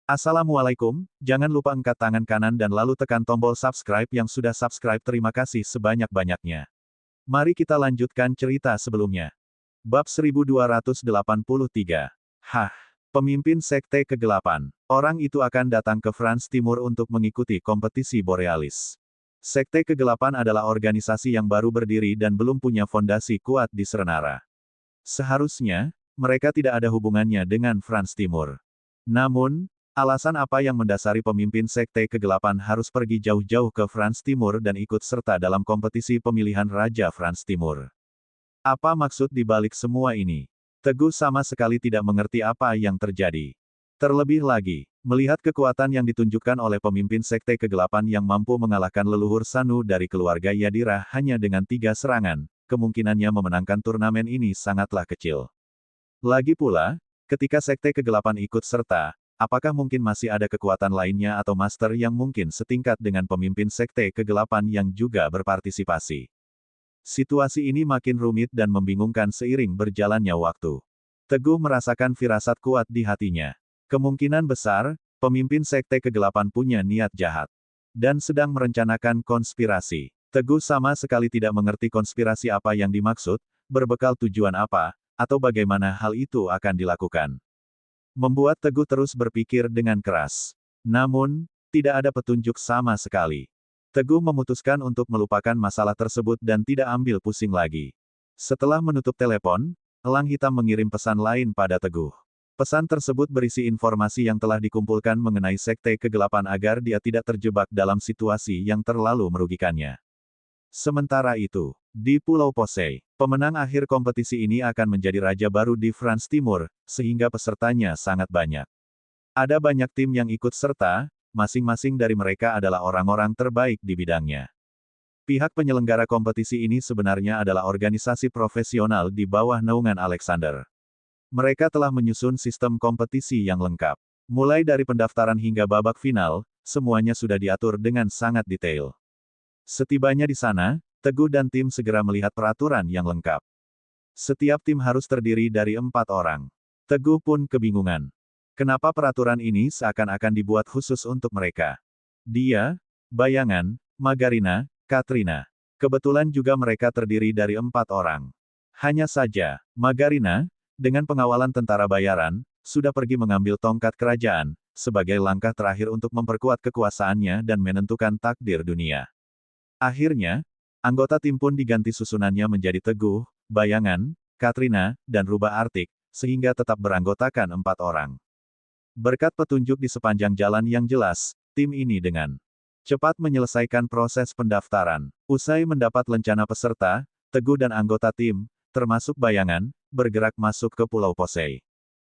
Assalamualaikum, jangan lupa angkat tangan kanan dan lalu tekan tombol subscribe yang sudah subscribe. Terima kasih sebanyak-banyaknya. Mari kita lanjutkan cerita sebelumnya. Bab 1283. Hah, pemimpin sekte kegelapan. Orang itu akan datang ke France Timur untuk mengikuti kompetisi Borealis. Sekte kegelapan adalah organisasi yang baru berdiri dan belum punya fondasi kuat di Serenara. Seharusnya, mereka tidak ada hubungannya dengan France Timur. Namun, alasan apa yang mendasari pemimpin sekte kegelapan harus pergi jauh-jauh ke France Timur dan ikut serta dalam kompetisi pemilihan Raja France Timur? Apa maksud di balik semua ini? Teguh sama sekali tidak mengerti apa yang terjadi. Terlebih lagi, melihat kekuatan yang ditunjukkan oleh pemimpin sekte kegelapan yang mampu mengalahkan leluhur Sanu dari keluarga Yadira hanya dengan 3 serangan, kemungkinannya memenangkan turnamen ini sangatlah kecil. Lagi pula, ketika sekte kegelapan ikut serta, apakah mungkin masih ada kekuatan lainnya atau master yang mungkin setingkat dengan pemimpin sekte kegelapan yang juga berpartisipasi? Situasi ini makin rumit dan membingungkan seiring berjalannya waktu. Teguh merasakan firasat kuat di hatinya. Kemungkinan besar, pemimpin sekte kegelapan punya niat jahat. Dan sedang merencanakan konspirasi. Teguh sama sekali tidak mengerti konspirasi apa yang dimaksud, berbekal tujuan apa, atau bagaimana hal itu akan dilakukan. Membuat Teguh terus berpikir dengan keras. Namun, tidak ada petunjuk sama sekali. Teguh memutuskan untuk melupakan masalah tersebut dan tidak ambil pusing lagi. Setelah menutup telepon, elang hitam mengirim pesan lain pada Teguh. Pesan tersebut berisi informasi yang telah dikumpulkan mengenai sekte kegelapan agar dia tidak terjebak dalam situasi yang terlalu merugikannya. Sementara itu, di Pulau Posei, pemenang akhir kompetisi ini akan menjadi raja baru di France Timur, sehingga pesertanya sangat banyak. Ada banyak tim yang ikut serta, masing-masing dari mereka adalah orang-orang terbaik di bidangnya. Pihak penyelenggara kompetisi ini sebenarnya adalah organisasi profesional di bawah naungan Alexander. Mereka telah menyusun sistem kompetisi yang lengkap. Mulai dari pendaftaran hingga babak final, semuanya sudah diatur dengan sangat detail. Setibanya di sana, Teguh dan tim segera melihat peraturan yang lengkap. Setiap tim harus terdiri dari 4 orang. Teguh pun kebingungan. Kenapa peraturan ini seakan-akan dibuat khusus untuk mereka? Dia, Bayangan, Margarina, Katrina. Kebetulan juga mereka terdiri dari 4 orang. Hanya saja, Margarina, dengan pengawalan tentara bayaran, sudah pergi mengambil tongkat kerajaan, sebagai langkah terakhir untuk memperkuat kekuasaannya dan menentukan takdir dunia. Akhirnya, anggota tim pun diganti susunannya menjadi Teguh, Bayangan, Katrina, dan Rubah Artik, sehingga tetap beranggotakan 4 orang. Berkat petunjuk di sepanjang jalan yang jelas, tim ini dengan cepat menyelesaikan proses pendaftaran. Usai mendapat lencana peserta, Teguh dan anggota tim, termasuk Bayangan, bergerak masuk ke Pulau Posei.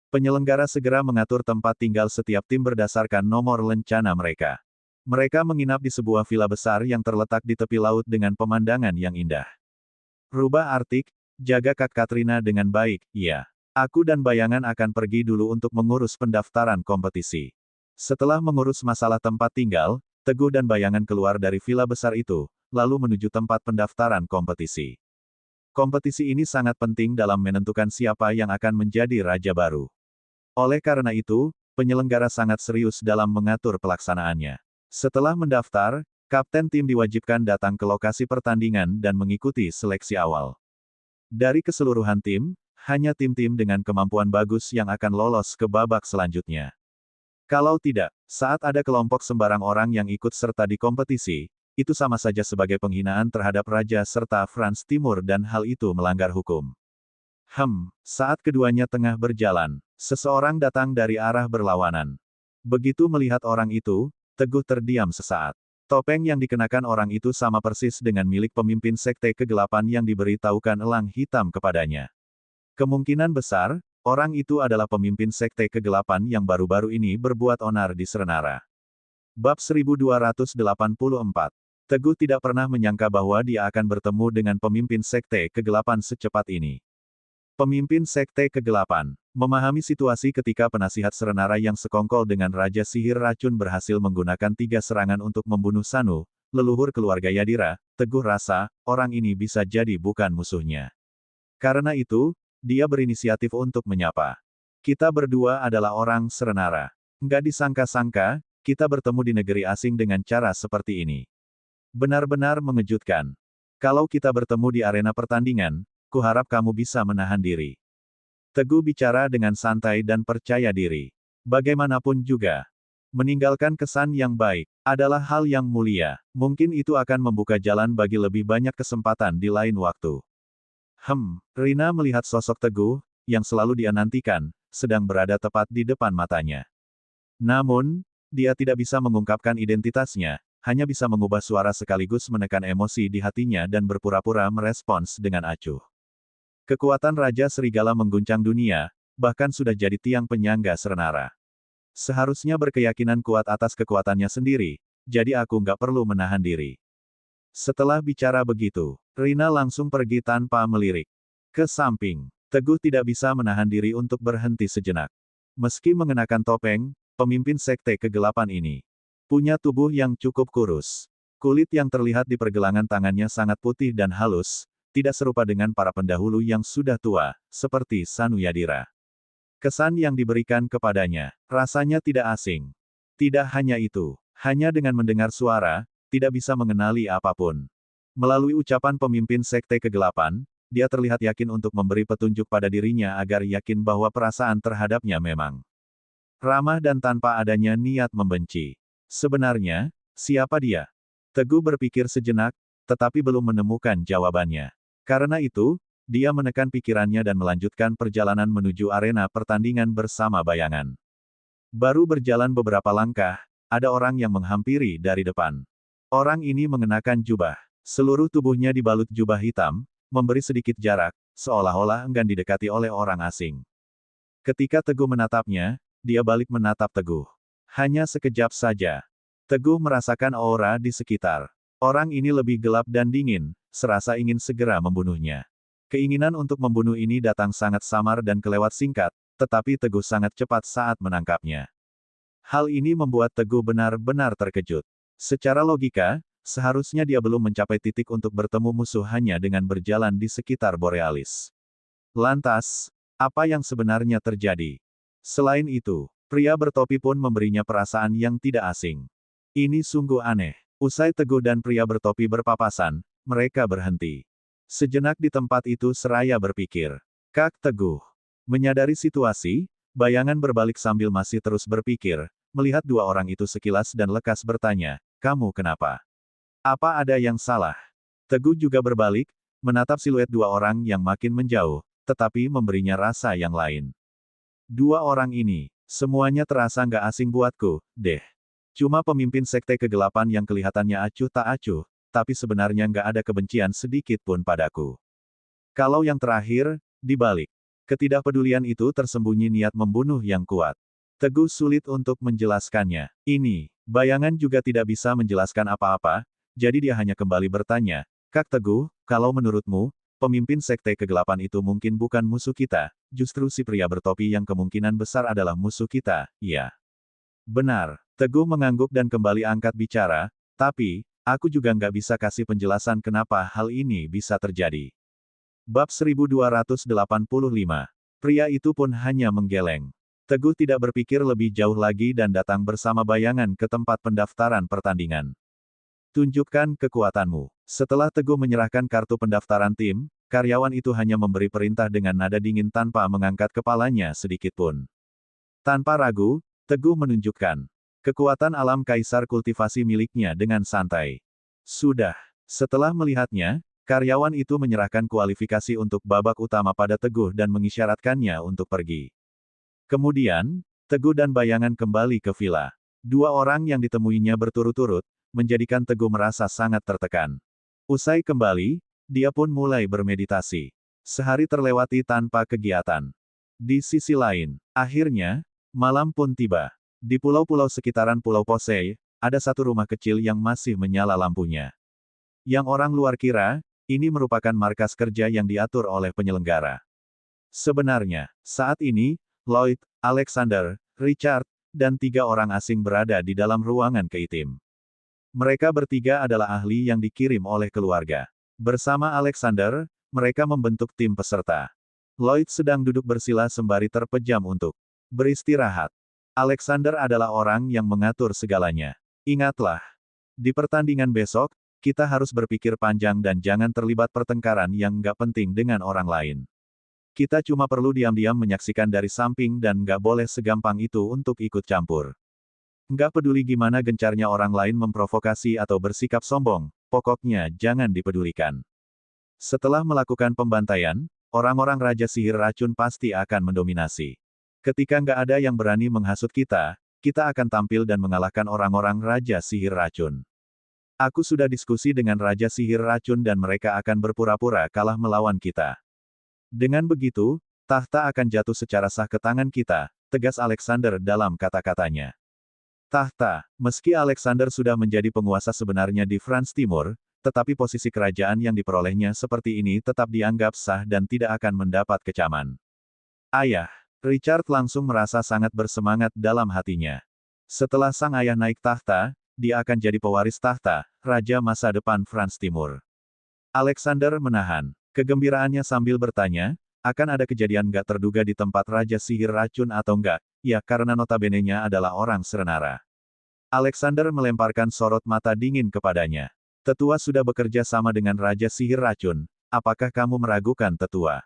Penyelenggara segera mengatur tempat tinggal setiap tim berdasarkan nomor lencana mereka. Mereka menginap di sebuah villa besar yang terletak di tepi laut dengan pemandangan yang indah. Rubah Artik, jaga Kak Katrina dengan baik, iya. Aku dan Bayangan akan pergi dulu untuk mengurus pendaftaran kompetisi. Setelah mengurus masalah tempat tinggal, Teguh dan Bayangan keluar dari villa besar itu, lalu menuju tempat pendaftaran kompetisi. Kompetisi ini sangat penting dalam menentukan siapa yang akan menjadi raja baru. Oleh karena itu, penyelenggara sangat serius dalam mengatur pelaksanaannya. Setelah mendaftar, kapten tim diwajibkan datang ke lokasi pertandingan dan mengikuti seleksi awal. Dari keseluruhan tim, hanya tim-tim dengan kemampuan bagus yang akan lolos ke babak selanjutnya. Kalau tidak, saat ada kelompok sembarang orang yang ikut serta di kompetisi, itu sama saja sebagai penghinaan terhadap raja serta France Timur dan hal itu melanggar hukum. Saat keduanya tengah berjalan, seseorang datang dari arah berlawanan. Begitu melihat orang itu, Teguh terdiam sesaat. Topeng yang dikenakan orang itu sama persis dengan milik pemimpin sekte kegelapan yang diberitahukan elang hitam kepadanya. Kemungkinan besar, orang itu adalah pemimpin sekte kegelapan yang baru-baru ini berbuat onar di Serenara. Bab 1284. Teguh tidak pernah menyangka bahwa dia akan bertemu dengan pemimpin sekte kegelapan secepat ini. Pemimpin sekte kegelapan memahami situasi ketika penasihat Serenara yang sekongkol dengan Raja Sihir Racun berhasil menggunakan 3 serangan untuk membunuh Sanu, leluhur keluarga Yadira. Teguh rasa, orang ini bisa jadi bukan musuhnya. Karena itu, dia berinisiatif untuk menyapa. Kita berdua adalah orang Serenara. Nggak disangka-sangka, kita bertemu di negeri asing dengan cara seperti ini. Benar-benar mengejutkan. Kalau kita bertemu di arena pertandingan, kuharap kamu bisa menahan diri. Teguh bicara dengan santai dan percaya diri. Bagaimanapun juga, meninggalkan kesan yang baik adalah hal yang mulia. Mungkin itu akan membuka jalan bagi lebih banyak kesempatan di lain waktu. Rina melihat sosok Teguh, yang selalu dia nantikan, sedang berada tepat di depan matanya. Namun, dia tidak bisa mengungkapkan identitasnya, hanya bisa mengubah suara sekaligus menekan emosi di hatinya dan berpura-pura merespons dengan acuh. Kekuatan Raja Serigala mengguncang dunia, bahkan sudah jadi tiang penyangga Serenara. Seharusnya berkeyakinan kuat atas kekuatannya sendiri, jadi aku nggak perlu menahan diri. Setelah bicara begitu, Rina langsung pergi tanpa melirik ke samping. Teguh tidak bisa menahan diri untuk berhenti sejenak. Meski mengenakan topeng, pemimpin sekte kegelapan ini punya tubuh yang cukup kurus. Kulit yang terlihat di pergelangan tangannya sangat putih dan halus, tidak serupa dengan para pendahulu yang sudah tua, seperti Sanuyadira. Kesan yang diberikan kepadanya, rasanya tidak asing. Tidak hanya itu, hanya dengan mendengar suara, tidak bisa mengenali apapun. Melalui ucapan pemimpin sekte kegelapan, dia terlihat yakin untuk memberi petunjuk pada dirinya agar yakin bahwa perasaan terhadapnya memang ramah dan tanpa adanya niat membenci. Sebenarnya, siapa dia? Teguh berpikir sejenak, tetapi belum menemukan jawabannya. Karena itu, dia menekan pikirannya dan melanjutkan perjalanan menuju arena pertandingan bersama bayangan. Baru berjalan beberapa langkah, ada orang yang menghampiri dari depan. Orang ini mengenakan jubah. Seluruh tubuhnya dibalut jubah hitam, memberi sedikit jarak, seolah-olah enggan didekati oleh orang asing. Ketika Teguh menatapnya, dia balik menatap Teguh. Hanya sekejap saja. Teguh merasakan aura di sekitar. Orang ini lebih gelap dan dingin, serasa ingin segera membunuhnya. Keinginan untuk membunuh ini datang sangat samar dan kelewat singkat, tetapi Teguh sangat cepat saat menangkapnya. Hal ini membuat Teguh benar-benar terkejut. Secara logika, seharusnya dia belum mencapai titik untuk bertemu musuh hanya dengan berjalan di sekitar Borealis. Lantas, apa yang sebenarnya terjadi? Selain itu, pria bertopi pun memberinya perasaan yang tidak asing. Ini sungguh aneh. Usai Teguh dan pria bertopi berpapasan, mereka berhenti. Sejenak di tempat itu seraya berpikir. Kak Teguh. Menyadari situasi, bayangan berbalik sambil masih terus berpikir, melihat dua orang itu sekilas dan lekas bertanya, kamu kenapa? Apa ada yang salah? Teguh juga berbalik, menatap siluet dua orang yang makin menjauh, tetapi memberinya rasa yang lain. Dua orang ini, semuanya terasa nggak asing buatku, deh. Cuma pemimpin sekte kegelapan yang kelihatannya acuh tak acuh, tapi sebenarnya nggak ada kebencian sedikit pun padaku. Kalau yang terakhir, dibalik. Ketidakpedulian itu tersembunyi niat membunuh yang kuat. Teguh sulit untuk menjelaskannya. Ini, bayangan juga tidak bisa menjelaskan apa-apa, jadi dia hanya kembali bertanya, Kak Teguh, kalau menurutmu, pemimpin sekte kegelapan itu mungkin bukan musuh kita, justru si pria bertopi yang kemungkinan besar adalah musuh kita, ya. Benar, Teguh mengangguk dan kembali angkat bicara, tapi, aku juga nggak bisa kasih penjelasan kenapa hal ini bisa terjadi. Bab 1285. Pria itu pun hanya menggeleng. Teguh tidak berpikir lebih jauh lagi dan datang bersama bayangan ke tempat pendaftaran pertandingan. Tunjukkan kekuatanmu. Setelah Teguh menyerahkan kartu pendaftaran tim, karyawan itu hanya memberi perintah dengan nada dingin tanpa mengangkat kepalanya sedikitpun. Tanpa ragu, Teguh menunjukkan kekuatan alam kaisar kultivasi miliknya dengan santai. Sudah. Setelah melihatnya, karyawan itu menyerahkan kualifikasi untuk babak utama pada Teguh dan mengisyaratkannya untuk pergi. Kemudian, Teguh dan bayangan kembali ke villa. Dua orang yang ditemuinya berturut-turut, menjadikan Teguh merasa sangat tertekan. Usai kembali, dia pun mulai bermeditasi. Sehari terlewati tanpa kegiatan. Di sisi lain, akhirnya, malam pun tiba. Di pulau-pulau sekitaran Pulau Posei, ada satu rumah kecil yang masih menyala lampunya. Yang orang luar kira, ini merupakan markas kerja yang diatur oleh penyelenggara. Sebenarnya, saat ini, Lloyd, Alexander, Richard, dan tiga orang asing berada di dalam ruangan keitim. Mereka bertiga adalah ahli yang dikirim oleh keluarga. Bersama Alexander, mereka membentuk tim peserta. Lloyd sedang duduk bersila sembari terpejam untuk beristirahat. Alexander adalah orang yang mengatur segalanya. Ingatlah, di pertandingan besok, kita harus berpikir panjang dan jangan terlibat pertengkaran yang nggak penting dengan orang lain. Kita cuma perlu diam-diam menyaksikan dari samping dan nggak boleh segampang itu untuk ikut campur. Nggak peduli gimana gencarnya orang lain memprovokasi atau bersikap sombong, pokoknya jangan dipedulikan. Setelah melakukan pembantaian, orang-orang Raja Sihir Racun pasti akan mendominasi. Ketika nggak ada yang berani menghasut kita, kita akan tampil dan mengalahkan orang-orang Raja Sihir Racun. Aku sudah diskusi dengan Raja Sihir Racun dan mereka akan berpura-pura kalah melawan kita. Dengan begitu, tahta akan jatuh secara sah ke tangan kita, tegas Alexander dalam kata-katanya. Tahta, meski Alexander sudah menjadi penguasa sebenarnya di Franz Timur, tetapi posisi kerajaan yang diperolehnya seperti ini tetap dianggap sah dan tidak akan mendapat kecaman. Ayah, Richard langsung merasa sangat bersemangat dalam hatinya. Setelah sang ayah naik tahta, dia akan jadi pewaris tahta, raja masa depan Franz Timur. Alexander menahan kegembiraannya sambil bertanya, akan ada kejadian gak terduga di tempat Raja Sihir Racun atau enggak, ya karena notabene-nya adalah orang Serenara. Alexander melemparkan sorot mata dingin kepadanya. Tetua sudah bekerja sama dengan Raja Sihir Racun, apakah kamu meragukan Tetua?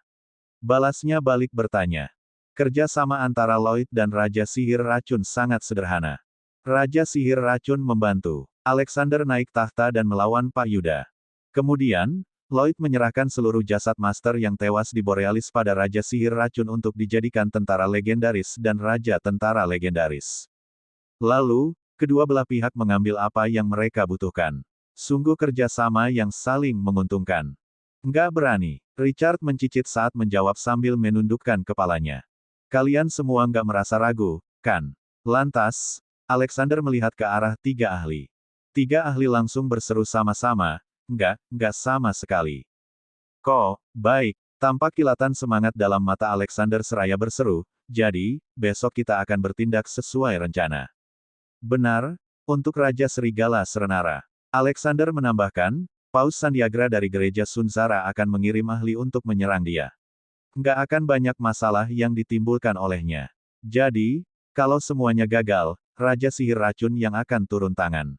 Balasnya balik bertanya. Kerja sama antara Lloyd dan Raja Sihir Racun sangat sederhana. Raja Sihir Racun membantu Alexander naik tahta dan melawan Pak Yuda. Kemudian, Lloyd menyerahkan seluruh jasad Master yang tewas di Borealis pada Raja Sihir Racun untuk dijadikan tentara legendaris dan Raja Tentara Legendaris. Lalu, kedua belah pihak mengambil apa yang mereka butuhkan. Sungguh kerja sama yang saling menguntungkan. Nggak berani. Richard mencicit saat menjawab sambil menundukkan kepalanya. Kalian semua nggak merasa ragu, kan? Lantas, Alexander melihat ke arah tiga ahli. Tiga ahli langsung berseru sama-sama, nggak sama sekali. Kok, baik, tampak kilatan semangat dalam mata Alexander seraya berseru, jadi, besok kita akan bertindak sesuai rencana. Benar, untuk Raja Serigala Serenara. Alexander menambahkan, Paus Sandiagra dari gereja Sunzara akan mengirim ahli untuk menyerang dia. Nggak akan banyak masalah yang ditimbulkan olehnya. Jadi, kalau semuanya gagal, Raja Sihir Racun yang akan turun tangan.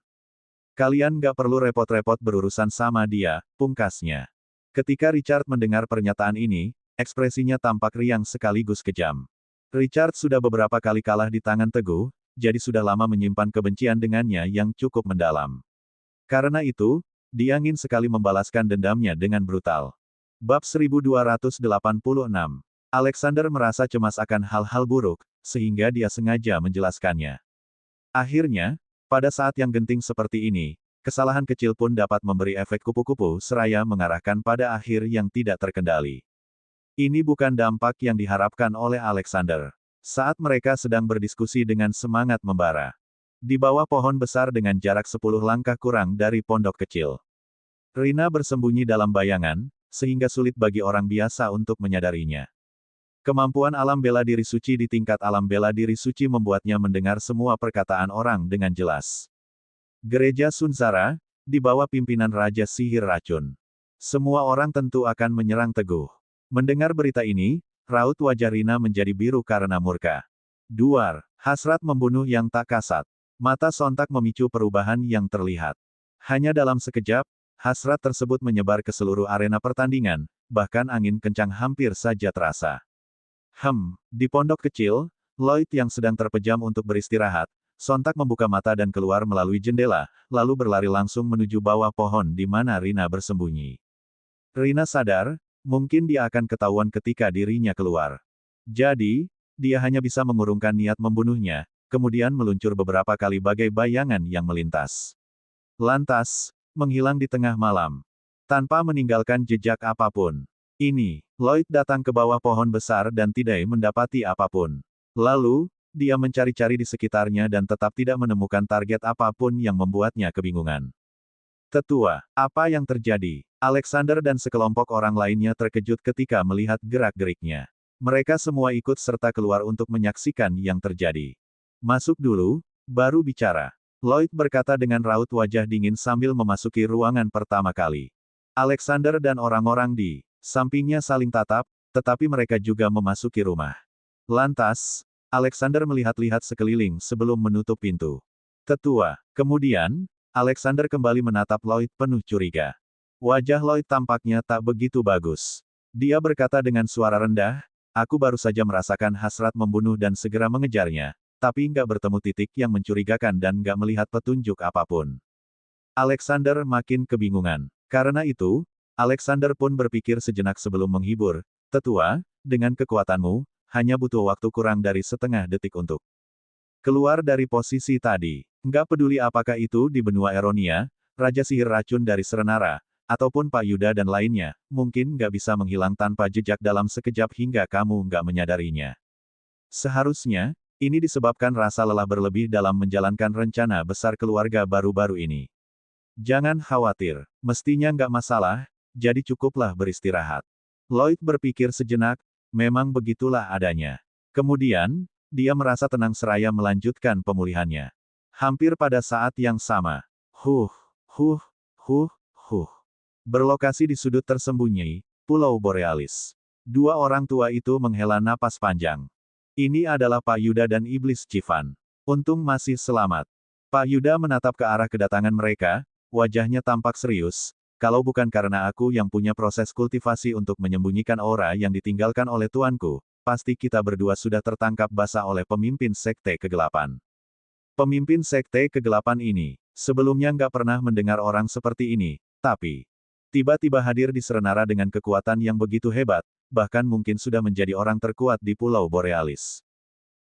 Kalian nggak perlu repot-repot berurusan sama dia, pungkasnya. Ketika Richard mendengar pernyataan ini, ekspresinya tampak riang sekaligus kejam. Richard sudah beberapa kali kalah di tangan Teguh, jadi sudah lama menyimpan kebencian dengannya yang cukup mendalam. Karena itu, dia ingin sekali membalaskan dendamnya dengan brutal. Bab 1286. Alexander merasa cemas akan hal-hal buruk, sehingga dia sengaja menjelaskannya. Akhirnya, pada saat yang genting seperti ini, kesalahan kecil pun dapat memberi efek kupu-kupu seraya mengarahkan pada akhir yang tidak terkendali. Ini bukan dampak yang diharapkan oleh Alexander. Saat mereka sedang berdiskusi dengan semangat membara. Di bawah pohon besar dengan jarak 10 langkah kurang dari pondok kecil. Rina bersembunyi dalam bayangan, sehingga sulit bagi orang biasa untuk menyadarinya. Kemampuan alam bela diri suci di tingkat alam bela diri suci membuatnya mendengar semua perkataan orang dengan jelas. Gereja Sunzara, di bawah pimpinan Raja Sihir Racun. Semua orang tentu akan menyerang Teguh. Mendengar berita ini, raut wajah Rina menjadi biru karena murka. Duar, hasrat membunuh yang tak kasat. Mata sontak memicu perubahan yang terlihat. Hanya dalam sekejap, hasrat tersebut menyebar ke seluruh arena pertandingan, bahkan angin kencang hampir saja terasa. Di pondok kecil, Lloyd yang sedang terpejam untuk beristirahat, sontak membuka mata dan keluar melalui jendela, lalu berlari langsung menuju bawah pohon di mana Rina bersembunyi. Rina sadar, mungkin dia akan ketahuan ketika dirinya keluar. Jadi, dia hanya bisa mengurungkan niat membunuhnya, kemudian meluncur beberapa kali bagai bayangan yang melintas. Lantas, menghilang di tengah malam. Tanpa meninggalkan jejak apapun. Ini, Lloyd datang ke bawah pohon besar dan tidak mendapati apapun. Lalu, dia mencari-cari di sekitarnya dan tetap tidak menemukan target apapun yang membuatnya kebingungan. Tetua, apa yang terjadi? Alexander dan sekelompok orang lainnya terkejut ketika melihat gerak-geriknya. Mereka semua ikut serta keluar untuk menyaksikan yang terjadi. Masuk dulu, baru bicara. Lloyd berkata dengan raut wajah dingin sambil memasuki ruangan pertama kali. Alexander dan orang-orang di sampingnya saling tatap, tetapi mereka juga memasuki rumah. Lantas, Alexander melihat-lihat sekeliling sebelum menutup pintu. Tetua. Kemudian, Alexander kembali menatap Lloyd penuh curiga. Wajah Lloyd tampaknya tak begitu bagus. Dia berkata dengan suara rendah, aku baru saja merasakan hasrat membunuh dan segera mengejarnya, tapi nggak bertemu titik yang mencurigakan dan nggak melihat petunjuk apapun. Alexander makin kebingungan. Karena itu, Alexander pun berpikir sejenak sebelum menghibur, Tetua, dengan kekuatanmu, hanya butuh waktu kurang dari setengah detik untuk keluar dari posisi tadi. Nggak peduli apakah itu di benua Eronia, Raja Sihir Racun dari Serenara, ataupun Pak Yuda dan lainnya, mungkin nggak bisa menghilang tanpa jejak dalam sekejap hingga kamu nggak menyadarinya. Seharusnya, ini disebabkan rasa lelah berlebih dalam menjalankan rencana besar keluarga baru-baru ini. Jangan khawatir, mestinya nggak masalah, jadi cukuplah beristirahat. Lloyd berpikir sejenak, memang begitulah adanya. Kemudian, dia merasa tenang seraya melanjutkan pemulihannya. Hampir pada saat yang sama. Huh. Berlokasi di sudut tersembunyi, Pulau Borealis. Dua orang tua itu menghela napas panjang. Ini adalah Pak Yuda dan Iblis Civan. Untung masih selamat. Pak Yuda menatap ke arah kedatangan mereka, wajahnya tampak serius. Kalau bukan karena aku yang punya proses kultivasi untuk menyembunyikan aura yang ditinggalkan oleh tuanku, pasti kita berdua sudah tertangkap basah oleh pemimpin Sekte Kegelapan. Pemimpin Sekte Kegelapan ini, sebelumnya nggak pernah mendengar orang seperti ini, tapi tiba-tiba hadir di Serenara dengan kekuatan yang begitu hebat, bahkan mungkin sudah menjadi orang terkuat di Pulau Borealis.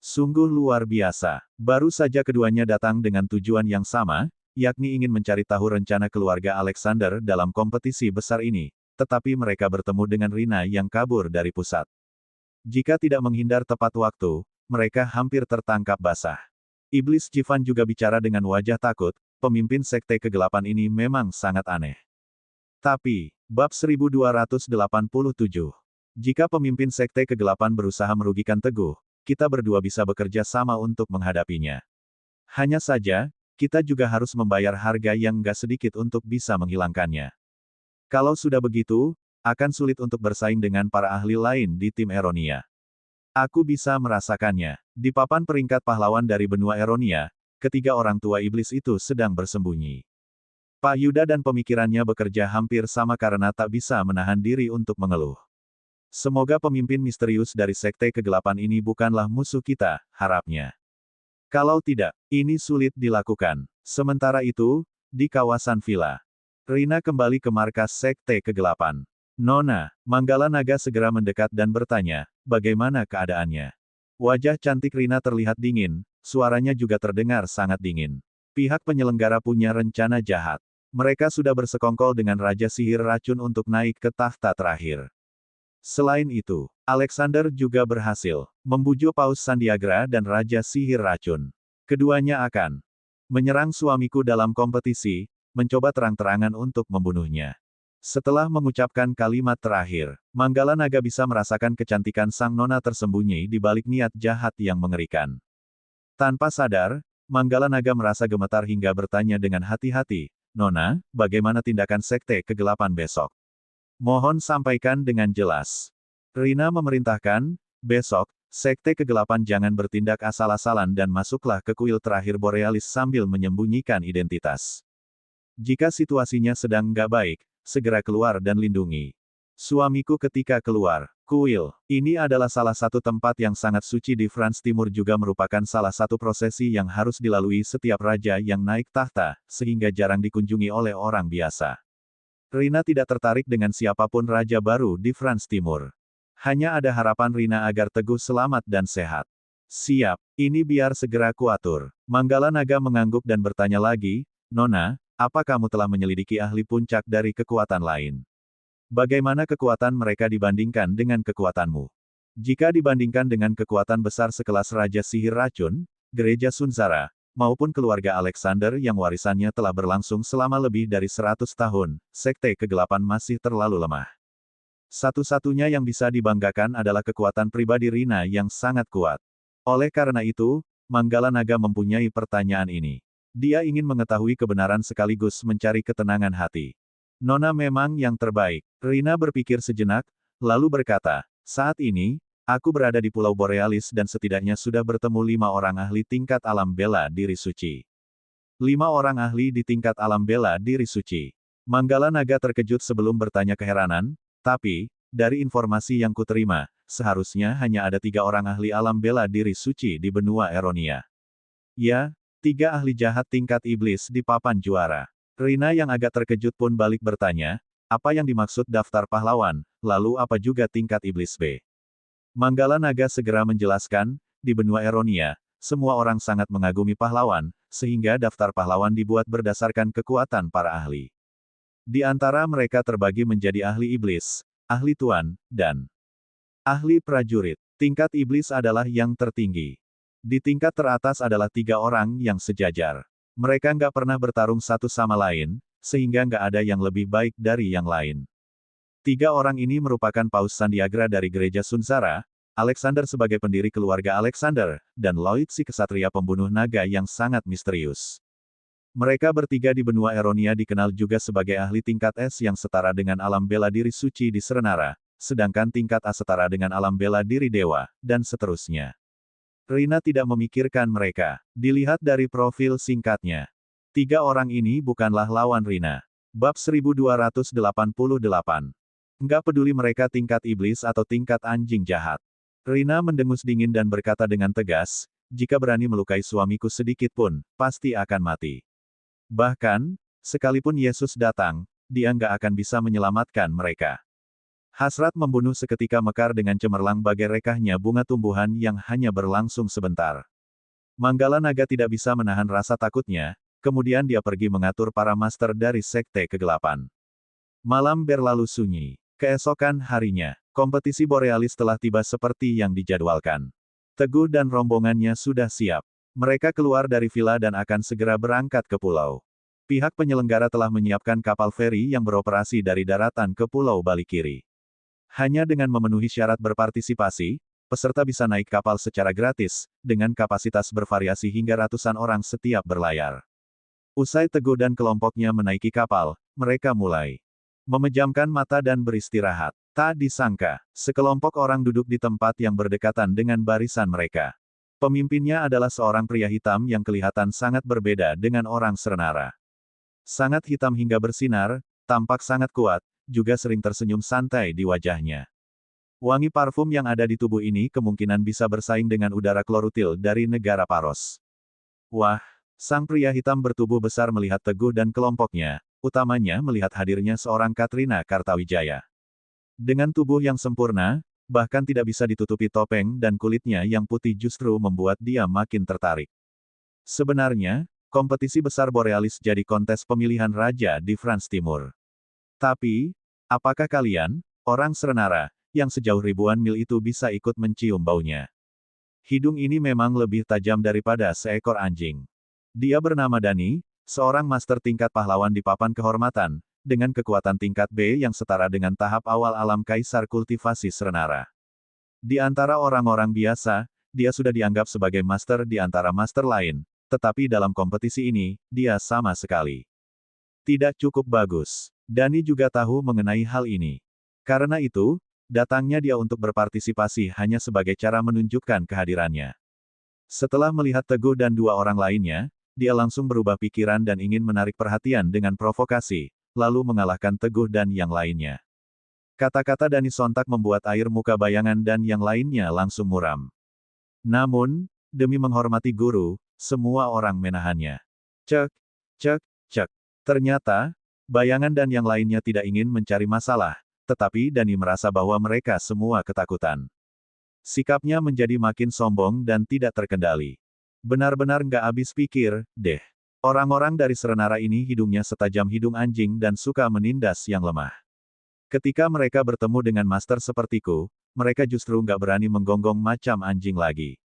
Sungguh luar biasa. Baru saja keduanya datang dengan tujuan yang sama, yakni ingin mencari tahu rencana keluarga Alexander dalam kompetisi besar ini, tetapi mereka bertemu dengan Rina yang kabur dari pusat. Jika tidak menghindar tepat waktu, mereka hampir tertangkap basah. Iblis Civan juga bicara dengan wajah takut, pemimpin Sekte Kegelapan ini memang sangat aneh. Tapi, bab 1287. Jika pemimpin Sekte Kegelapan berusaha merugikan Teguh, kita berdua bisa bekerja sama untuk menghadapinya. Hanya saja, kita juga harus membayar harga yang nggak sedikit untuk bisa menghilangkannya. Kalau sudah begitu, akan sulit untuk bersaing dengan para ahli lain di tim Eronia. Aku bisa merasakannya. Di papan peringkat pahlawan dari benua Eronia, ketiga orang tua iblis itu sedang bersembunyi. Pak Yuda dan pemikirannya bekerja hampir sama karena tak bisa menahan diri untuk mengeluh. Semoga pemimpin misterius dari Sekte Kegelapan ini bukanlah musuh kita, harapnya. Kalau tidak, ini sulit dilakukan. Sementara itu, di kawasan villa, Rina kembali ke markas Sekte Kegelapan. Nona, Manggala Naga segera mendekat dan bertanya, bagaimana keadaannya? Wajah cantik Rina terlihat dingin, suaranya juga terdengar sangat dingin. Pihak penyelenggara punya rencana jahat. Mereka sudah bersekongkol dengan Raja Sihir Racun untuk naik ke tahta terakhir. Selain itu, Alexander juga berhasil membujuk Paus Sandiagra dan Raja Sihir Racun. Keduanya akan menyerang suamiku dalam kompetisi, mencoba terang-terangan untuk membunuhnya. Setelah mengucapkan kalimat terakhir, Manggala Naga bisa merasakan kecantikan sang nona tersembunyi di balik niat jahat yang mengerikan. Tanpa sadar, Manggala Naga merasa gemetar hingga bertanya dengan hati-hati, Nona, bagaimana tindakan Sekte Kegelapan besok? Mohon sampaikan dengan jelas. Rina memerintahkan, besok, Sekte Kegelapan jangan bertindak asal-asalan dan masuklah ke kuil terakhir Borealis sambil menyembunyikan identitas. Jika situasinya sedang nggak baik, segera keluar dan lindungi suamiku ketika keluar. Kuil, ini adalah salah satu tempat yang sangat suci di France Timur, juga merupakan salah satu prosesi yang harus dilalui setiap raja yang naik tahta, sehingga jarang dikunjungi oleh orang biasa. Rina tidak tertarik dengan siapapun raja baru di France Timur. Hanya ada harapan Rina agar Teguh selamat dan sehat. Siap, ini biar segera kuatur. Manggala Naga mengangguk dan bertanya lagi, Nona, apa kamu telah menyelidiki ahli puncak dari kekuatan lain? Bagaimana kekuatan mereka dibandingkan dengan kekuatanmu? Jika dibandingkan dengan kekuatan besar sekelas Raja Sihir Racun, Gereja Sunzara, maupun keluarga Alexander yang warisannya telah berlangsung selama lebih dari 100 tahun, Sekte Kegelapan masih terlalu lemah. Satu-satunya yang bisa dibanggakan adalah kekuatan pribadi Rina yang sangat kuat. Oleh karena itu, Manggala Naga mempunyai pertanyaan ini. Dia ingin mengetahui kebenaran sekaligus mencari ketenangan hati. Nona memang yang terbaik. Rina berpikir sejenak, lalu berkata, saat ini, Aku berada di Pulau Borealis dan setidaknya sudah bertemu 5 orang ahli tingkat alam bela diri suci. 5 orang ahli di tingkat alam bela diri suci. Manggala Naga terkejut sebelum bertanya keheranan, tapi, dari informasi yang kuterima, seharusnya hanya ada 3 orang ahli alam bela diri suci di benua Eronia. Ya, 3 ahli jahat tingkat iblis di papan juara. Rina yang agak terkejut pun balik bertanya, apa yang dimaksud daftar pahlawan, lalu apa juga tingkat iblis B? Manggala Naga segera menjelaskan, di benua Eronia, semua orang sangat mengagumi pahlawan, sehingga daftar pahlawan dibuat berdasarkan kekuatan para ahli. Di antara mereka terbagi menjadi ahli iblis, ahli tuan, dan ahli prajurit. Tingkat iblis adalah yang tertinggi. Di tingkat teratas adalah 3 orang yang sejajar. Mereka nggak pernah bertarung satu sama lain, sehingga nggak ada yang lebih baik dari yang lain. 3 orang ini merupakan Paus Sandiagra dari gereja Sunsara, Alexander sebagai pendiri keluarga Alexander, dan Lloyd si kesatria pembunuh naga yang sangat misterius. Mereka bertiga di benua Eronia dikenal juga sebagai ahli tingkat S yang setara dengan alam bela diri suci di Serenara, sedangkan tingkat A setara dengan alam bela diri dewa, dan seterusnya. Rina tidak memikirkan mereka. Dilihat dari profil singkatnya. 3 orang ini bukanlah lawan Rina. Bab 1288. Nggak peduli mereka tingkat iblis atau tingkat anjing jahat. Rina mendengus dingin dan berkata dengan tegas, jika berani melukai suamiku sedikit pun, pasti akan mati. Bahkan, sekalipun Yesus datang, dia nggak akan bisa menyelamatkan mereka. Hasrat membunuh seketika mekar dengan cemerlang bagai rekahnya bunga tumbuhan yang hanya berlangsung sebentar. Manggala Naga tidak bisa menahan rasa takutnya, kemudian dia pergi mengatur para master dari Sekte Kegelapan. Malam berlalu sunyi. Keesokan harinya, kompetisi Borealis telah tiba seperti yang dijadwalkan. Teguh dan rombongannya sudah siap. Mereka keluar dari villa dan akan segera berangkat ke pulau. Pihak penyelenggara telah menyiapkan kapal feri yang beroperasi dari daratan ke Pulau Balikiri. Hanya dengan memenuhi syarat berpartisipasi, peserta bisa naik kapal secara gratis, dengan kapasitas bervariasi hingga ratusan orang setiap berlayar. Usai Teguh dan kelompoknya menaiki kapal, mereka mulai memejamkan mata dan beristirahat. Tak disangka, sekelompok orang duduk di tempat yang berdekatan dengan barisan mereka. Pemimpinnya adalah seorang pria hitam yang kelihatan sangat berbeda dengan orang Serenara. Sangat hitam hingga bersinar, tampak sangat kuat, juga sering tersenyum santai di wajahnya. Wangi parfum yang ada di tubuh ini kemungkinan bisa bersaing dengan udara klorutil dari negara Paros. Wah, sang pria hitam bertubuh besar melihat Teguh dan kelompoknya, utamanya melihat hadirnya seorang Katrina Kartawijaya. Dengan tubuh yang sempurna, bahkan tidak bisa ditutupi topeng dan kulitnya yang putih justru membuat dia makin tertarik. Sebenarnya, kompetisi besar Borealis jadi kontes pemilihan raja di Frans Timur. Tapi, apakah kalian, orang Serenara, yang sejauh ribuan mil itu bisa ikut mencium baunya? Hidung ini memang lebih tajam daripada seekor anjing. Dia bernama Dani, seorang master tingkat pahlawan di papan kehormatan, dengan kekuatan tingkat B yang setara dengan tahap awal alam kaisar kultivasi Serenara. Di antara orang-orang biasa, dia sudah dianggap sebagai master di antara master lain, tetapi dalam kompetisi ini, dia sama sekali tidak cukup bagus. Dani juga tahu mengenai hal ini. Karena itu, datangnya dia untuk berpartisipasi hanya sebagai cara menunjukkan kehadirannya. Setelah melihat Teguh dan 2 orang lainnya, dia langsung berubah pikiran dan ingin menarik perhatian dengan provokasi, lalu mengalahkan Teguh dan yang lainnya. Kata-kata Dani sontak membuat air muka bayangan dan yang lainnya langsung muram. Namun, demi menghormati guru, semua orang menahannya. Cek, cek, cek. Ternyata, bayangan dan yang lainnya tidak ingin mencari masalah, tetapi Dani merasa bahwa mereka semua ketakutan. Sikapnya menjadi makin sombong dan tidak terkendali. Benar-benar nggak habis pikir, deh. Orang-orang dari Serenara ini hidungnya setajam hidung anjing dan suka menindas yang lemah. Ketika mereka bertemu dengan master sepertiku, mereka justru nggak berani menggonggong macam anjing lagi.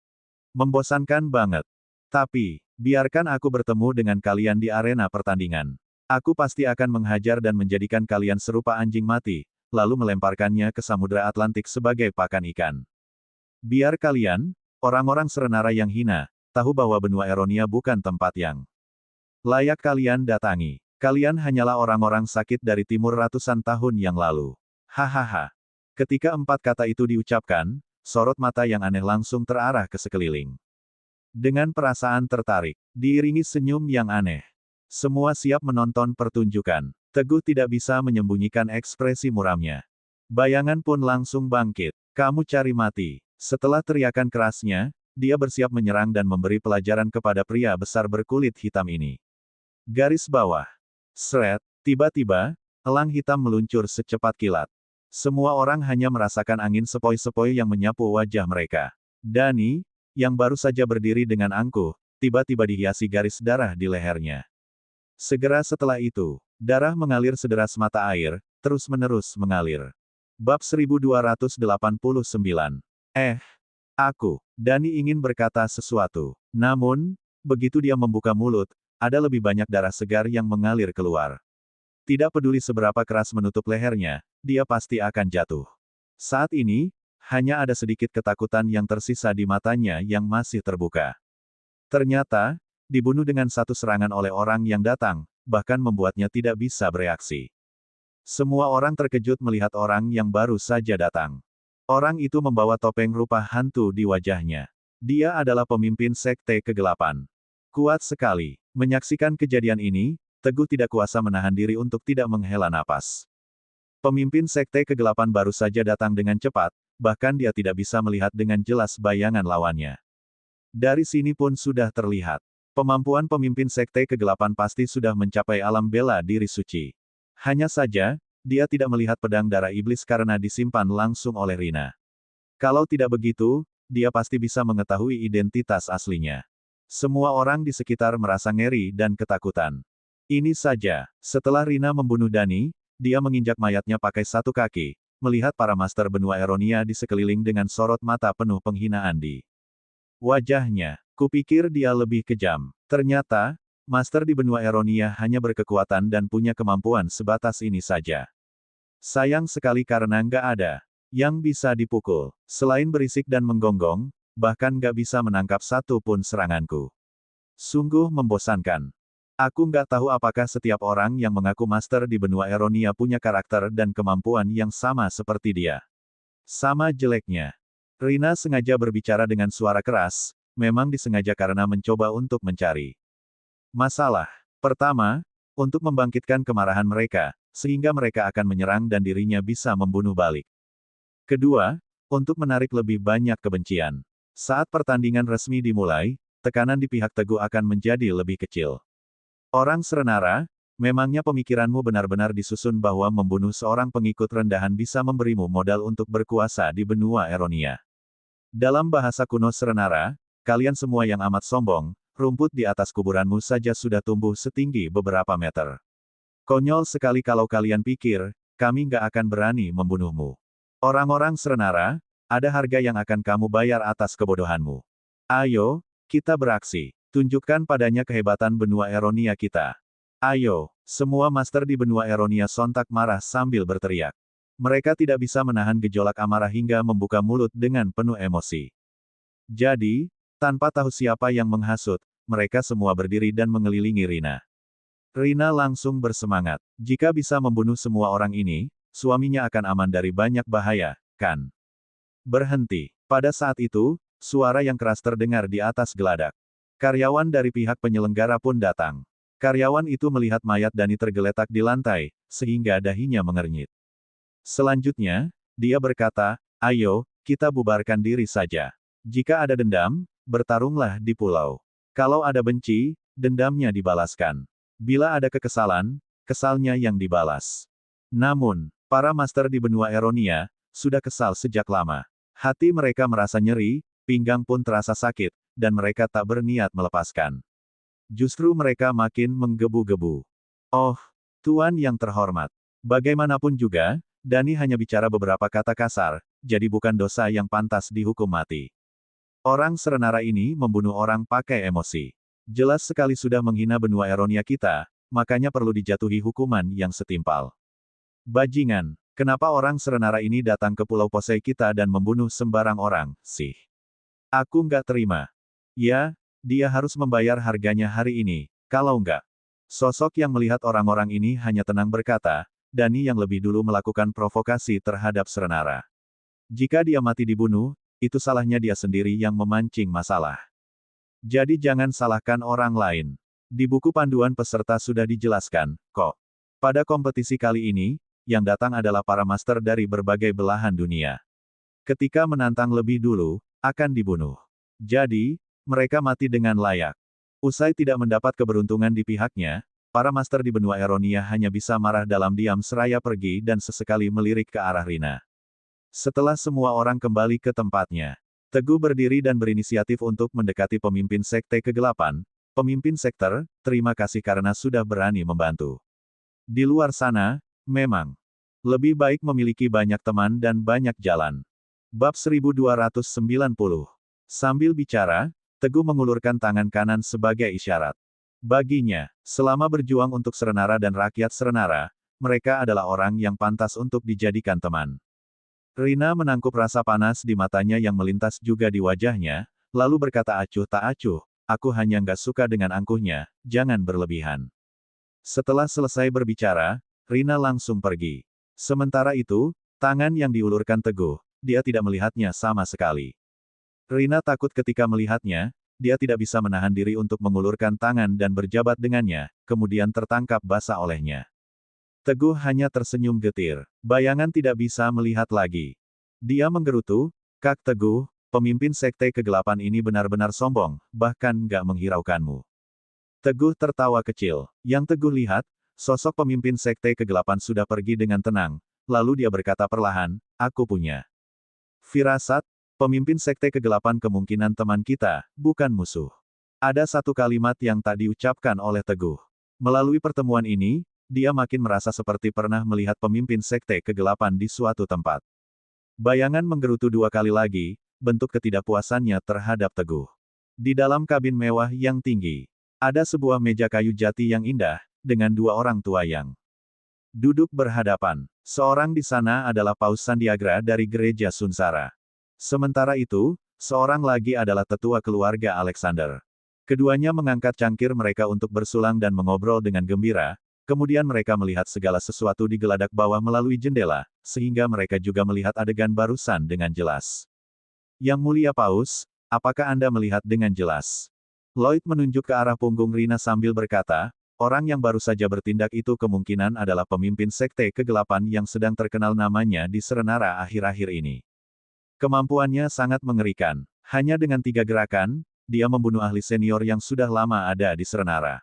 Membosankan banget. Tapi, biarkan aku bertemu dengan kalian di arena pertandingan. Aku pasti akan menghajar dan menjadikan kalian serupa anjing mati, lalu melemparkannya ke Samudra Atlantik sebagai pakan ikan. Biar kalian, orang-orang Serenara yang hina, tahu bahwa benua Eronia bukan tempat yang layak kalian datangi. Kalian hanyalah orang-orang sakit dari timur ratusan tahun yang lalu. Hahaha. Ketika 4 kata itu diucapkan, sorot mata yang aneh langsung terarah ke sekeliling. Dengan perasaan tertarik, diiringi senyum yang aneh. Semua siap menonton pertunjukan. Teguh tidak bisa menyembunyikan ekspresi muramnya. Bayangan pun langsung bangkit. Kamu cari mati. Setelah teriakan kerasnya, dia bersiap menyerang dan memberi pelajaran kepada pria besar berkulit hitam ini. Garis bawah. Sret, tiba-tiba, elang hitam meluncur secepat kilat. Semua orang hanya merasakan angin sepoi-sepoi yang menyapu wajah mereka. Dani, yang baru saja berdiri dengan angkuh, tiba-tiba dihiasi garis darah di lehernya. Segera setelah itu, darah mengalir sederas mata air, terus-menerus mengalir. Bab 1289. Dani ingin berkata sesuatu. Namun, begitu dia membuka mulut, ada lebih banyak darah segar yang mengalir keluar. Tidak peduli seberapa keras menutup lehernya, dia pasti akan jatuh. Saat ini, hanya ada sedikit ketakutan yang tersisa di matanya yang masih terbuka. Ternyata, dibunuh dengan satu serangan oleh orang yang datang, bahkan membuatnya tidak bisa bereaksi. Semua orang terkejut melihat orang yang baru saja datang. Orang itu membawa topeng rupa hantu di wajahnya. Dia adalah pemimpin Sekte Kegelapan. Kuat sekali. Menyaksikan kejadian ini, Teguh tidak kuasa menahan diri untuk tidak menghela napas. Pemimpin Sekte Kegelapan baru saja datang dengan cepat, bahkan dia tidak bisa melihat dengan jelas bayangan lawannya. Dari sini pun sudah terlihat. Kemampuan pemimpin Sekte Kegelapan pasti sudah mencapai alam bela diri suci. Hanya saja, dia tidak melihat pedang darah iblis karena disimpan langsung oleh Rina. Kalau tidak begitu, dia pasti bisa mengetahui identitas aslinya. Semua orang di sekitar merasa ngeri dan ketakutan. Ini saja, setelah Rina membunuh Dani, dia menginjak mayatnya pakai satu kaki, melihat para master benua Eronia di sekeliling dengan sorot mata penuh penghinaan di wajahnya. Kupikir dia lebih kejam. Ternyata, master di benua Eronia hanya berkekuatan dan punya kemampuan sebatas ini saja. Sayang sekali karena nggak ada yang bisa dipukul. Selain berisik dan menggonggong, bahkan nggak bisa menangkap satu pun seranganku. Sungguh membosankan. Aku nggak tahu apakah setiap orang yang mengaku master di benua Eronia punya karakter dan kemampuan yang sama seperti dia. Sama jeleknya. Rina sengaja berbicara dengan suara keras, memang disengaja karena mencoba untuk mencari masalah. Pertama, untuk membangkitkan kemarahan mereka, sehingga mereka akan menyerang dan dirinya bisa membunuh balik. Kedua, untuk menarik lebih banyak kebencian. Saat pertandingan resmi dimulai, tekanan di pihak Teguh akan menjadi lebih kecil. Orang Serenara, memangnya pemikiranmu benar-benar disusun bahwa membunuh seorang pengikut rendahan bisa memberimu modal untuk berkuasa di benua Eronia. Dalam bahasa kuno Serenara, kalian semua yang amat sombong, rumput di atas kuburanmu saja sudah tumbuh setinggi beberapa meter. Konyol sekali kalau kalian pikir, kami nggak akan berani membunuhmu. Orang-orang Serenara, ada harga yang akan kamu bayar atas kebodohanmu. Ayo, kita beraksi. Tunjukkan padanya kehebatan benua Eronia kita. Ayo, semua master di benua Eronia sontak marah sambil berteriak. Mereka tidak bisa menahan gejolak amarah hingga membuka mulut dengan penuh emosi. Jadi, tanpa tahu siapa yang menghasut, mereka semua berdiri dan mengelilingi Rina. Rina langsung bersemangat. Jika bisa membunuh semua orang ini, suaminya akan aman dari banyak bahaya, kan? Berhenti. Pada saat itu, suara yang keras terdengar di atas geladak. Karyawan dari pihak penyelenggara pun datang. Karyawan itu melihat mayat Dani tergeletak di lantai, sehingga dahinya mengernyit. Selanjutnya, dia berkata, ayo, kita bubarkan diri saja. Jika ada dendam, bertarunglah di pulau. Kalau ada benci, dendamnya dibalaskan. Bila ada kekesalan, kesalnya yang dibalas. Namun, para master di benua Eronia, sudah kesal sejak lama. Hati mereka merasa nyeri, pinggang pun terasa sakit, dan mereka tak berniat melepaskan. Justru mereka makin menggebu-gebu. Oh, Tuan yang terhormat. Bagaimanapun juga, Dani hanya bicara beberapa kata kasar, jadi bukan dosa yang pantas dihukum mati. Orang Serenara ini membunuh orang pakai emosi. Jelas sekali sudah menghina benua Eronia kita, makanya perlu dijatuhi hukuman yang setimpal. Bajingan, kenapa orang Serenara ini datang ke Pulau Posei kita dan membunuh sembarang orang, sih? Aku nggak terima. Ya, dia harus membayar harganya hari ini, kalau enggak. Sosok yang melihat orang-orang ini hanya tenang berkata, Dani yang lebih dulu melakukan provokasi terhadap Serenara. Jika dia mati dibunuh, itu salahnya dia sendiri yang memancing masalah. Jadi jangan salahkan orang lain. Di buku panduan peserta sudah dijelaskan, kok. Pada kompetisi kali ini, yang datang adalah para master dari berbagai belahan dunia. Ketika menantang lebih dulu, akan dibunuh. Jadi, mereka mati dengan layak. Usai tidak mendapat keberuntungan di pihaknya, para master di benua Eronia hanya bisa marah dalam diam seraya pergi dan sesekali melirik ke arah Rina. Setelah semua orang kembali ke tempatnya, Teguh berdiri dan berinisiatif untuk mendekati pemimpin Sekte Kegelapan. Pemimpin sektor, terima kasih karena sudah berani membantu. Di luar sana, memang lebih baik memiliki banyak teman dan banyak jalan. Bab 1290. Sambil bicara, Teguh mengulurkan tangan kanan sebagai isyarat. Baginya, selama berjuang untuk Serenara dan rakyat Serenara, mereka adalah orang yang pantas untuk dijadikan teman. Rina menangkup rasa panas di matanya yang melintas juga di wajahnya, lalu berkata acuh tak acuh, aku hanya nggak suka dengan angkuhnya, jangan berlebihan. Setelah selesai berbicara, Rina langsung pergi. Sementara itu, tangan yang diulurkan Teguh, dia tidak melihatnya sama sekali. Rina takut ketika melihatnya, dia tidak bisa menahan diri untuk mengulurkan tangan dan berjabat dengannya, kemudian tertangkap basah olehnya. Teguh hanya tersenyum getir. Bayangan tidak bisa melihat lagi. Dia menggerutu, Kak Teguh, pemimpin Sekte Kegelapan ini benar-benar sombong, bahkan nggak menghiraukanmu. Teguh tertawa kecil. Yang Teguh lihat, sosok pemimpin Sekte Kegelapan sudah pergi dengan tenang, lalu dia berkata perlahan, aku punya firasat, pemimpin Sekte Kegelapan kemungkinan teman kita, bukan musuh. Ada satu kalimat yang tak diucapkan oleh Teguh. Melalui pertemuan ini, dia makin merasa seperti pernah melihat pemimpin Sekte Kegelapan di suatu tempat. Bayangan menggerutu dua kali lagi, bentuk ketidakpuasannya terhadap Teguh. Di dalam kabin mewah yang tinggi, ada sebuah meja kayu jati yang indah, dengan dua orang tua yang duduk berhadapan. Seorang di sana adalah Paus Sandiagra dari Gereja Sunsara. Sementara itu, seorang lagi adalah tetua keluarga Alexander. Keduanya mengangkat cangkir mereka untuk bersulang dan mengobrol dengan gembira, kemudian mereka melihat segala sesuatu di geladak bawah melalui jendela, sehingga mereka juga melihat adegan barusan dengan jelas. Yang mulia Paus, apakah Anda melihat dengan jelas? Lloyd menunjuk ke arah punggung Rina sambil berkata, orang yang baru saja bertindak itu kemungkinan adalah pemimpin Sekte Kegelapan yang sedang terkenal namanya di Serenara akhir-akhir ini. Kemampuannya sangat mengerikan. Hanya dengan 3 gerakan, dia membunuh ahli senior yang sudah lama ada di Serenara.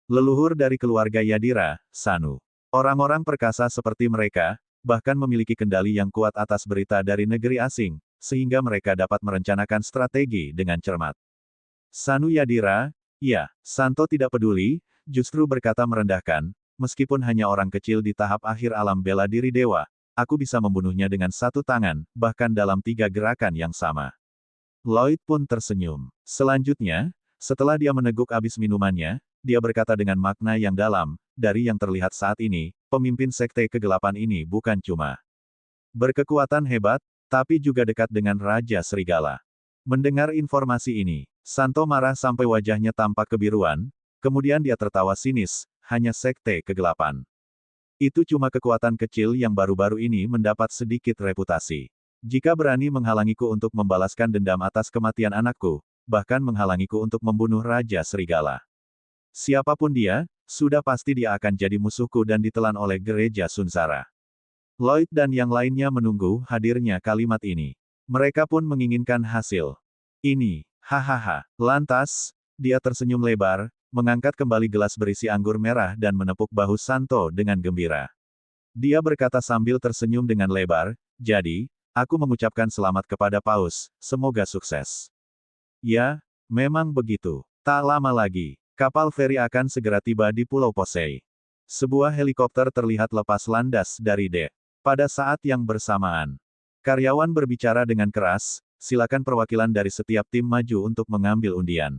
Leluhur dari keluarga Yadira, Sanu. Orang-orang perkasa seperti mereka, bahkan memiliki kendali yang kuat atas berita dari negeri asing, sehingga mereka dapat merencanakan strategi dengan cermat. Sanu Yadira, ya, Santo tidak peduli, justru berkata merendahkan, meskipun hanya orang kecil di tahap akhir alam bela diri dewa, aku bisa membunuhnya dengan 1 tangan, bahkan dalam 3 gerakan yang sama. Lloyd pun tersenyum. Selanjutnya, setelah dia meneguk habis minumannya, dia berkata dengan makna yang dalam, dari yang terlihat saat ini, pemimpin Sekte Kegelapan ini bukan cuma berkekuatan hebat, tapi juga dekat dengan Raja Serigala. Mendengar informasi ini, Santo marah sampai wajahnya tampak kebiruan, kemudian dia tertawa sinis, hanya Sekte Kegelapan. Itu cuma kekuatan kecil yang baru-baru ini mendapat sedikit reputasi. Jika berani menghalangiku untuk membalaskan dendam atas kematian anakku, bahkan menghalangiku untuk membunuh Raja Serigala. Siapapun dia, sudah pasti dia akan jadi musuhku dan ditelan oleh Gereja Sunsara. Lloyd dan yang lainnya menunggu hadirnya kalimat ini. Mereka pun menginginkan hasil ini. Hahaha. Lantas, dia tersenyum lebar, mengangkat kembali gelas berisi anggur merah dan menepuk bahu Santo dengan gembira. Dia berkata sambil tersenyum dengan lebar, jadi, aku mengucapkan selamat kepada Paus, semoga sukses. Ya, memang begitu. Tak lama lagi, kapal feri akan segera tiba di Pulau Posei. Sebuah helikopter terlihat lepas landas dari dek. Pada saat yang bersamaan, karyawan berbicara dengan keras, silakan perwakilan dari setiap tim maju untuk mengambil undian.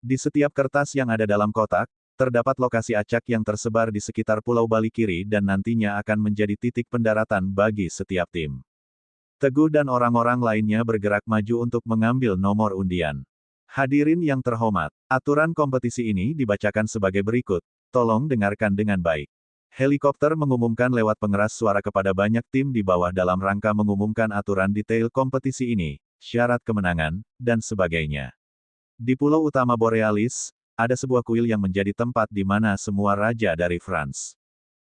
Di setiap kertas yang ada dalam kotak, terdapat lokasi acak yang tersebar di sekitar Pulau Bali Kiri dan nantinya akan menjadi titik pendaratan bagi setiap tim. Teguh dan orang-orang lainnya bergerak maju untuk mengambil nomor undian. Hadirin yang terhormat, aturan kompetisi ini dibacakan sebagai berikut, tolong dengarkan dengan baik. Helikopter mengumumkan lewat pengeras suara kepada banyak tim di bawah dalam rangka mengumumkan aturan detail kompetisi ini. syarat kemenangan, dan sebagainya. Di pulau utama Borealis, ada sebuah kuil yang menjadi tempat di mana semua raja dari France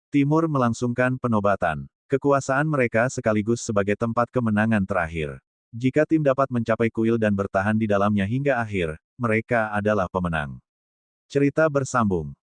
Timur melangsungkan penobatan. Kekuasaan mereka sekaligus sebagai tempat kemenangan terakhir. Jika tim dapat mencapai kuil dan bertahan di dalamnya hingga akhir, mereka adalah pemenang. Cerita bersambung.